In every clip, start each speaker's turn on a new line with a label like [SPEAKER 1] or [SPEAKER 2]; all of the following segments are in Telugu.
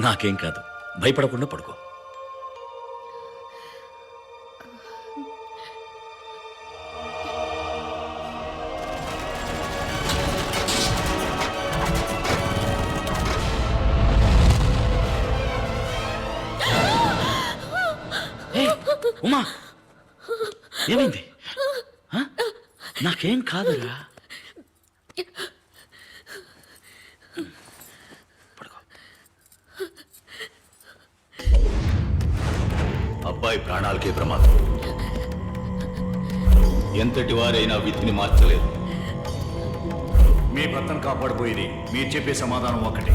[SPEAKER 1] నాకేం కాదు, భయపడకుండా పడుకో. ఉమా, ఏమైంది? నాకేం కాదురా.
[SPEAKER 2] అబ్బాయి ప్రాణాలకే ప్రమాదం. ఎంతటి వారైనా విధిని మార్చలేదు. మీ భర్తను కాపాడిపోయేది మీరు చెప్పే సమాధానం ఒకటి.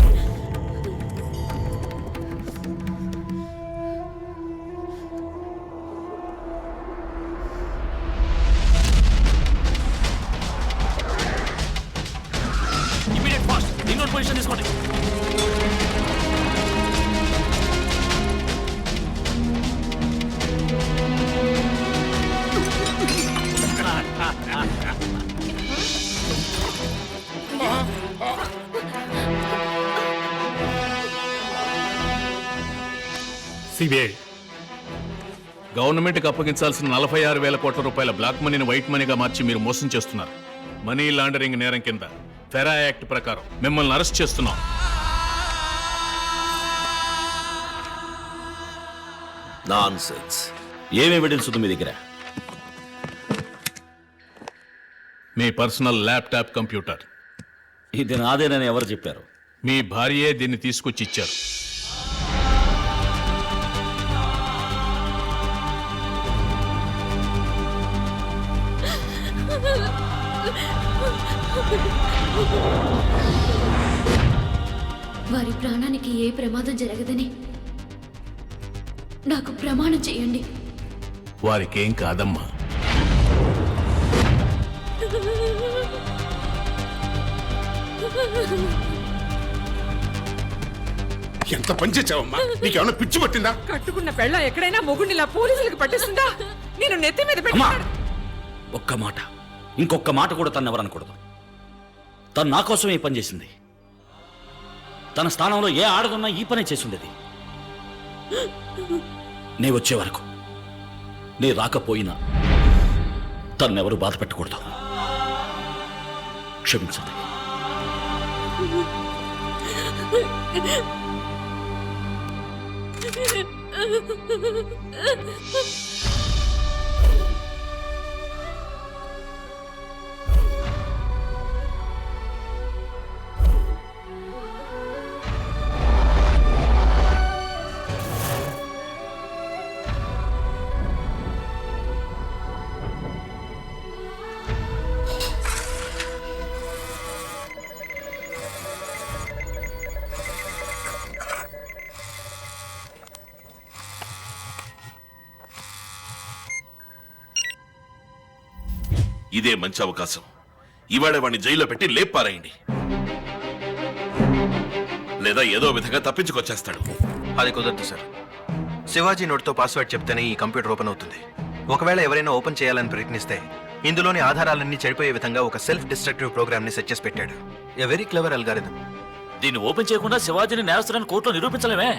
[SPEAKER 1] ఇమీడియట్ ఫాస్ట్ రింగ్ పొజిషన్ తీసుకోండి.
[SPEAKER 3] సిబిఐ గవర్నమెంట్కి అప్పగించాల్సిన 46,000 కోట్ల రూపాయల బ్లాక్ మనీని వైట్ మనీగా మార్చి మీరు మోసం చేస్తున్నారు. మనీ లాండరింగ్ నేరం కింద ఫెరా యాక్ట్ ప్రకారం మిమ్మల్ని అరెస్ట్ చేస్తున్నాం.
[SPEAKER 1] నాన్సెన్స్. ఏం ఎవిడెన్స్ ఉంది మీ దగ్గర?
[SPEAKER 3] మీ పర్సనల్ ల్యాప్టాప్ కంప్యూటర్.
[SPEAKER 1] ఇది నాదేనని ఎవరు చెప్పారు?
[SPEAKER 3] మీ భార్యే దీన్ని తీసుకొచ్చి ఇచ్చారు.
[SPEAKER 4] వారి ప్రాణానికి ఏ ప్రమాదం జరగదని నాకు ప్రమాణం చేయండి.
[SPEAKER 3] వారికేం కాదమ్మా.
[SPEAKER 5] ఎంత పని చేసావమ్మా? నీకేమన్నా పిచ్చి పట్టిందా?
[SPEAKER 6] కట్టుకున్న పెళ్ళ ఎక్కడైనా మొగుడిలా పోలీసులకు పట్టిస్తుందా? నేను నెత్తి మీద పెట్టి
[SPEAKER 1] ఒక్క మాట, ఇంకొక మాట కూడా తను ఎవరు అనకూడదు. తను నా కోసం ఈ పని చేసింది. తన స్థానంలో ఏ ఆడదున్నా ఈ పనే చేసి ఉండేది. నే వచ్చే వరకు, నే రాకపోయినా తన్నెవరు బాధ పెట్టకూడదు. క్షమించండి.
[SPEAKER 7] ఇదే మంచి అవకాశం. ఇవాళ వాడిని జైల్లో పెట్టి లేపారేయండి, లేదా ఏదో విధంగా తప్పించుకొచ్చేస్తాడు.
[SPEAKER 8] అది కుదరదు సార్. శివాజీ నోట్తో పాస్వర్డ్ చెప్తేనే ఈ కంప్యూటర్ ఓపెన్ అవుతుంది. ఒకవేళ ఎవరైనా ఓపెన్ చేయాలని ప్రయత్నిస్తే ఇందులోని ఆధారాలన్నీ చెడిపోయే విధంగా ఒక సెల్ఫ్ డిస్ట్రక్టివ్ ప్రోగ్రామ్ ని సెట్ చేసి పెట్టాడు. A very clever algorithm.
[SPEAKER 1] దీన్ని ఓపెన్ చేయకుండా శివాజీని నేరస్తులను కోర్టులో నిరూపించలేమే.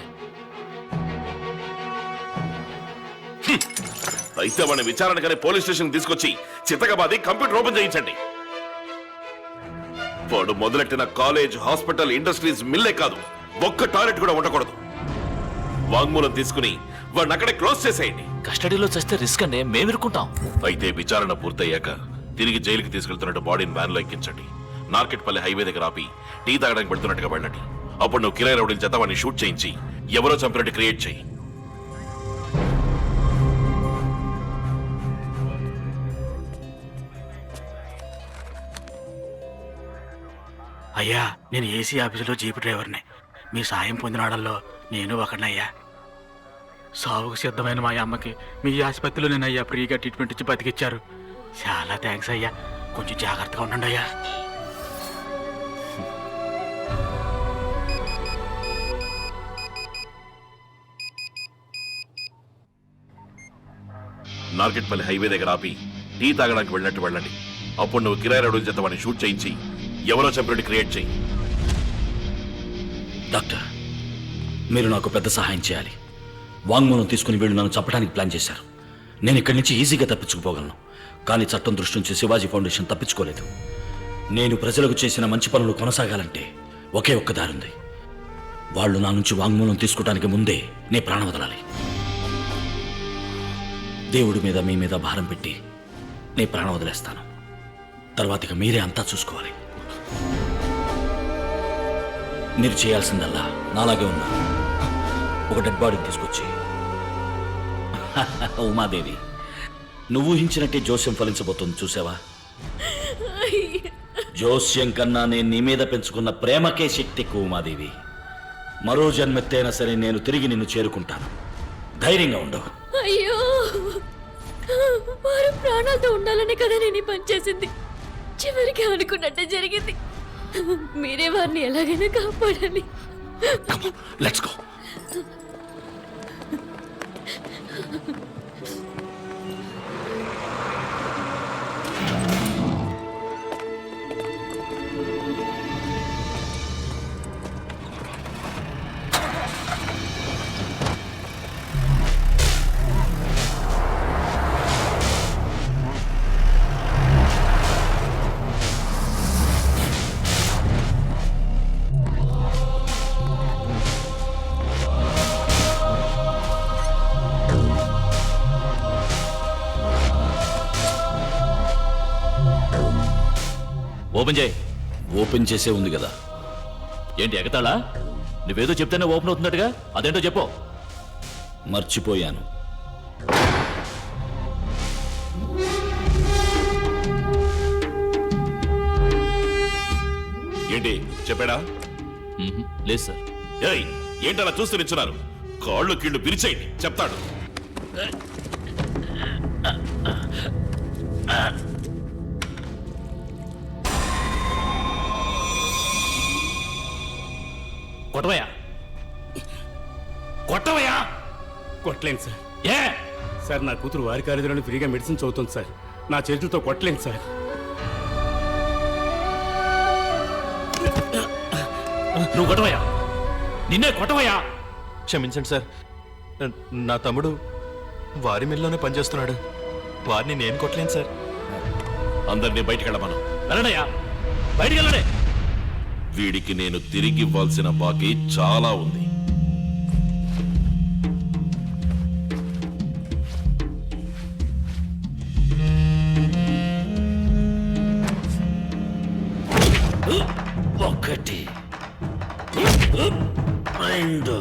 [SPEAKER 7] అయితే వాడిని విచారణకనే పోలీస్ స్టేషన్ తీసుకొచ్చి చితకబాది కంప్యూటర్ ఓపెన్ చేయించండి. వాడు మొదలెట్టిన కాలేజ్, హాస్పిటల్, ఇండస్ట్రీస్, మిల్లే కాదు, ఒక్క టాయిలెట్ కూడా ఉండకూడదు. వాంగ్మూలం తీసుకుని వాడిని అక్కడే క్లోజ్ చేసేయండి.
[SPEAKER 1] కస్టడీలో చేస్తే రిస్క్ అండి, మేము ఇరుక్కుంటాం.
[SPEAKER 7] అయితే విచారణ పూర్తయ్యాక తిరిగి జైలుకి తీసుకెళ్తున్నట్టు బాడీని వ్యాన్ లో ఎక్కించండి. నార్కెట్పల్లి హైవే దగ్గర ఆపి టీ తాగడానికి పెడుతున్నట్టుగా వెళ్ళండి. అప్పుడు నువ్వు కిరాయి రౌడీల చేత వాడిని షూట్ చేయించి ఎవరో చంపినట్టు క్రియేట్ చేయి.
[SPEAKER 9] అయ్యా, నేను ఏసీ ఆఫీసులో జీపు డ్రైవర్ని. మీ సాయం పొందినాడల్లో నేను ఒకనయ్యా. సావుకు సిద్ధమైన మా అమ్మకి మీ ఆసుపత్రిలో నేను అయ్యా ఫ్రీగా ట్రీట్మెంట్ ఇచ్చి బతికిచ్చారు. చాలా థ్యాంక్స్ అయ్యా. కొంచెం జాగ్రత్తగా ఉండండి అయ్యా.
[SPEAKER 7] నార్కెట్పల్లి హైవే దగ్గర ఆపి టీ తాగడానికి వెళ్ళినట్టు వెళ్ళండి. అప్పుడు నువ్వు కిరాయి రౌడీల చేత వాడిని షూట్ చేయించి ఎవరో చంపినట్టు క్రియేట్ చేయి.
[SPEAKER 1] డాక్టర్, మీరు నాకు పెద్ద సహాయం చేయాలి. వాంగ్మూలం తీసుకుని వీళ్ళు నన్ను చంపడానికి ప్లాన్ చేశారు. నేను ఇక్కడి నుంచి ఈజీగా తప్పించుకుపోగలను. కానీ చట్టం దృష్టి నుంచి శివాజీ ఫౌండేషన్ తప్పించుకోలేదు. నేను ప్రజలకు చేసిన మంచి పనులు కొనసాగాలంటే ఒకే ఒక్క దారుంది. వాళ్ళు నా నుంచి వాంగ్మూలం తీసుకోవడానికి ముందే నే ప్రాణం వదలాలి. దేవుడి మీద మీ మీద భారం పెట్టి నే ప్రాణం వదిలేస్తాను. తర్వాత ఇక మీరే అంతా చూసుకోవాలి. మీరు చేయాల్సిందల్లా నాలాగే ఉన్నా ఒక డెడ్ బాడీని తీసుకొచ్చి ఉమాదేవి, నువ్వు ఊహించినట్టే జోస్యం ఫలించబోతుంది. చూసావా? జోస్యం కన్నా నేను నీ మీద పెంచుకున్న ప్రేమకే శక్తి ఎక్కువ ఉమాదేవి. మరో జన్మెత్తైనా సరే నేను తిరిగి నిన్ను చేరుకుంటాను. ధైర్యంగా ఉండవు.
[SPEAKER 4] అయ్యో, వారు ప్రాణాలతో ఉండాలని కదా నేను ఈ పని చేసింది. చివరికి అనుకున్నట్టే జరిగింది. మీరే వారిని ఎలాగైనా కాపాడాలి.
[SPEAKER 1] Let's go.
[SPEAKER 2] ఓపెన్ చేయి.
[SPEAKER 1] ఓపెన్ చేసే ఉంది కదా.
[SPEAKER 2] ఏంటి ఎగతాళా? నువ్వేదో చెప్తేనే ఓపెన్ అవుతున్నట్టుగా, అదేంటో చెప్పు.
[SPEAKER 1] మర్చిపోయాను.
[SPEAKER 7] ఏంటి చెప్పాడా?
[SPEAKER 2] లేదు సార్.
[SPEAKER 7] ఏయ్, ఏంటలా చూస్తూ నిల్చున్నారు? కాళ్ళు కీళ్ళు పిరిచేయండి, చెప్తాడు.
[SPEAKER 2] కొట్టవయ్యా, కొట్టవయ్యా.
[SPEAKER 10] కొట్టలేను సార్.
[SPEAKER 2] ఏ
[SPEAKER 10] సార్, నా కూతురు వారి కాలేజీలోనే ఫ్రీగా మెడిసిన్ చదువుతుంది సార్. నా చేతులతో కొట్టలేను సార్.
[SPEAKER 2] నువ్వు కొట్టవయ్యా, నిన్నే కొట్టవయ్యా.
[SPEAKER 8] క్షమించండి సార్, నా తమ్ముడు వారి మిల్లోనే పనిచేస్తున్నాడు. వారిని నేను కొట్టలేను సార్.
[SPEAKER 7] అందరినీ బయటికి వెళ్ళమను.
[SPEAKER 2] వెళ్ళడయ్యా, బయటికి వెళ్ళడే.
[SPEAKER 7] వీడికి నేను తిరిగి ఇవ్వాల్సిన బాకీ చాలా ఉంది.
[SPEAKER 1] ఒకటి, రెండు,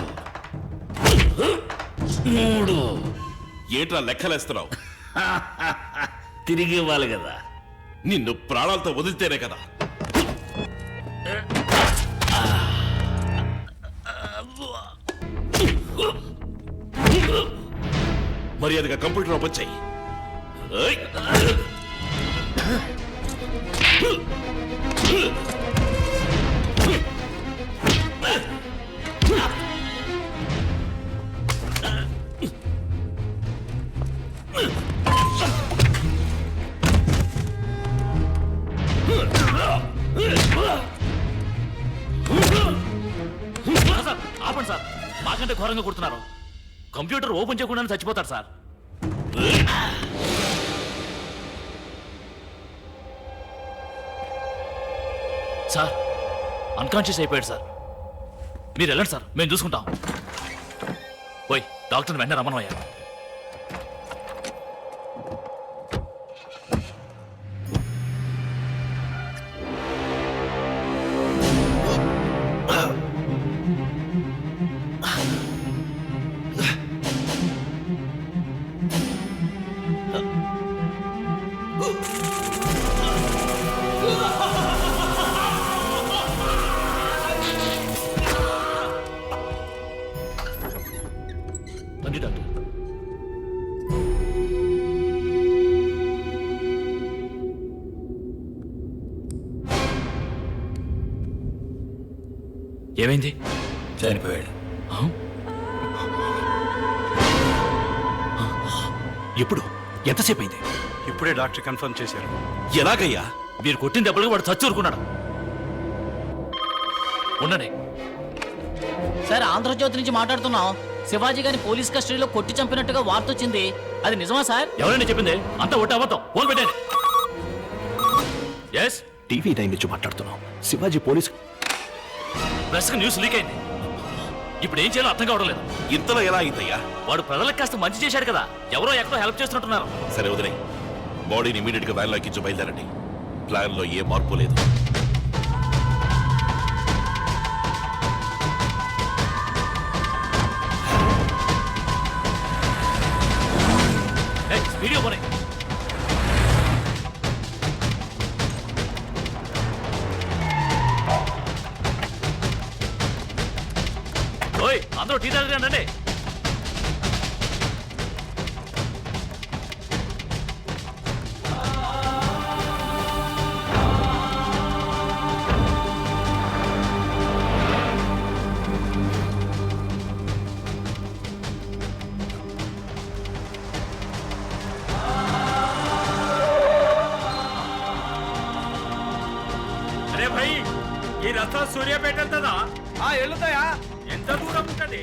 [SPEAKER 1] మూడు.
[SPEAKER 7] ఏంట్రా లెక్కలేస్తున్నావు?
[SPEAKER 1] తిరిగి ఇవ్వాలి కదా.
[SPEAKER 7] నిన్ను ప్రాణాలతో వదిలితేనే కదా. మర్యాదగా కంప్యూటర్ ఓపెన్ చెయ్యి. ఏయ్!
[SPEAKER 2] సార్, ఆపండి సార్. మాకంటే ఘోరంగా కొడుతున్నారు. కంప్యూటర్ ఓపెన్ చేయకుండా చచ్చిపోతారు సార్. సార్, అన్కాన్షియస్ అయిపోయాడు సార్. మీరు వెళ్ళండి సార్, మేము చూసుకుంటాం. పోయి డాక్టర్ని వెంటనే రమ్మనయ్యా. రండి డాక్టర్. ఏమైంది?
[SPEAKER 1] చనిపోయాడు.
[SPEAKER 2] ఎప్పుడు?
[SPEAKER 1] ఎంతసేపు అయింది?
[SPEAKER 10] ఇప్పుడే డాక్టర్ కన్ఫర్మ్ చేశారు.
[SPEAKER 1] ఎలాగయ్యా?
[SPEAKER 2] మీరు కొట్టిన దెబ్బలకు వాడు చచ్చి ఊరుకున్నాడు. ఉండనే
[SPEAKER 11] సార్, ఆంధ్రజ్యోతి నుంచి మాట్లాడుతున్నాం. శివాజీ గారిని పోలీస్ కస్టడీలో కొట్టి చంపినట్టుగా వార్త వచ్చింది. అది నిజమా సార్?
[SPEAKER 2] ఎవరైనా చెప్పింది? అంతా ఒట్టి అబద్ధం. ఫోన్ పెట్టండి. ఎస్,
[SPEAKER 1] టీవీ 9 నుంచి మాట్లాడుతున్నాం. శివాజీ పోలీస్
[SPEAKER 2] ప్రెస్కి న్యూస్ లీక్ అయింది. ఇప్పుడు ఏం చేయాలో అర్థం కావడం లేదు.
[SPEAKER 7] ఇంతలో ఎలా అయిందయ్యా?
[SPEAKER 2] వాడు ప్రజలకు కాస్త మంచి చేశాడు కదా, ఎవరో ఎక్కడో హెల్ప్ చేస్తున్నట్టున్నారు.
[SPEAKER 7] సరే వదిలే, బాడీని ఇమీడియట్ గా వ్యాన్లో ఎక్కించి బయలుదేరండి. ప్లాన్ లో ఏ మార్పు లేదు.
[SPEAKER 2] వీడియో పోనీ. ఓయ్, అందరూ టీ తాగండి.
[SPEAKER 10] అరే భయ్, ఈ రస్తా సూర్యాపేట వెళ్తుందా? వెళ్తాయా? ఎంత దూరం ఉంటుంది?